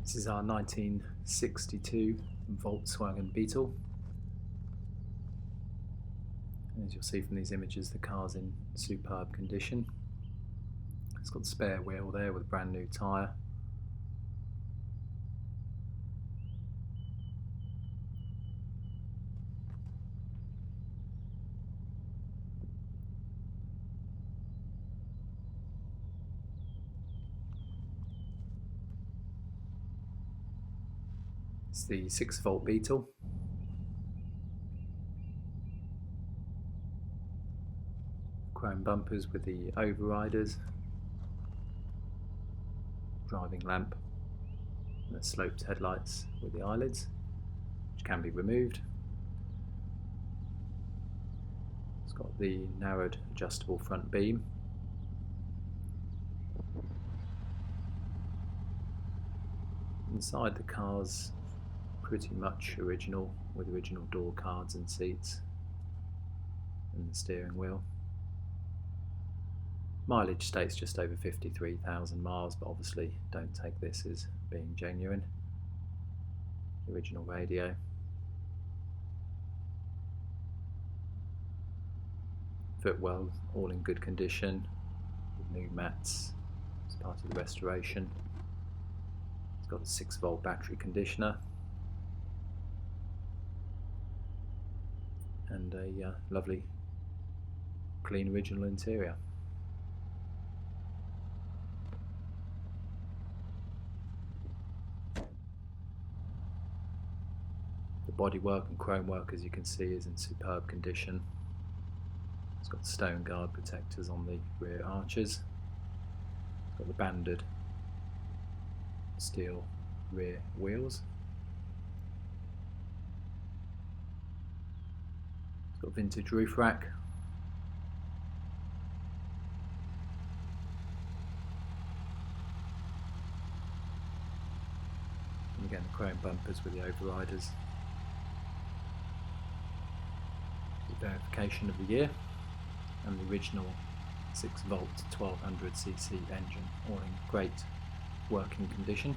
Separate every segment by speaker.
Speaker 1: This is our 1962 Volkswagen Beetle. And as you'll see from these images, the car's in superb condition. It's got the spare wheel there with a brand new tyre. It's the 6-volt Beetle. Chrome bumpers with the overriders, driving lamp, and the sloped headlights with the eyelids, which can be removed. It's got the narrowed adjustable front beam. Inside, the car's pretty much original, with original door cards and seats and the steering wheel. Mileage states just over 53,000 miles, but obviously don't take this as being genuine. The original radio. Footwell all in good condition, with new mats as part of the restoration. It's got a 6-volt battery conditioner and a lovely clean original interior. The bodywork and chrome work, as you can see, is in superb condition. It's got stone guard protectors on the rear arches. It's got the banded steel rear wheels. It's got a vintage roof rack. And again, the chrome bumpers with the overriders. The verification of the year, and the original 6-volt 1200cc engine, all in great working condition.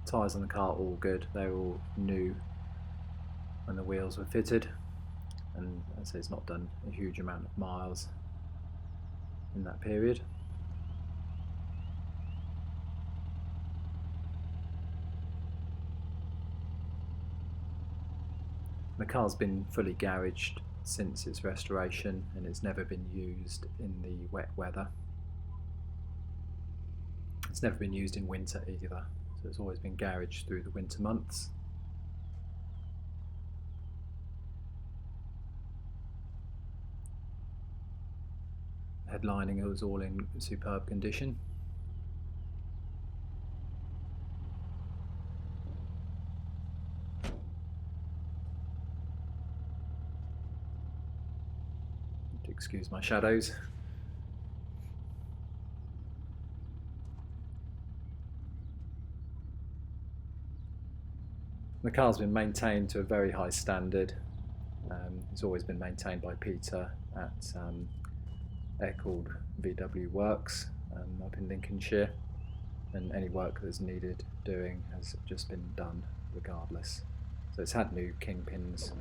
Speaker 1: Tyres on the car all good, they're all new when the wheels were fitted, and as I say, it's not done a huge amount of miles in that period. The car's been fully garaged since its restoration, and it's never been used in the wet weather. It's never been used in winter either. So it's always been garaged through the winter months. Headlining was all in superb condition. Excuse my shadows. The car's been maintained to a very high standard. It's always been maintained by Peter at Classic VW Works up in Lincolnshire, and any work that's needed doing has just been done regardless. So it's had new kingpins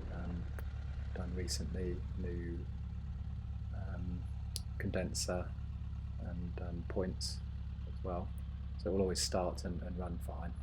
Speaker 1: done recently, new condenser and points as well, so it will always start and run fine.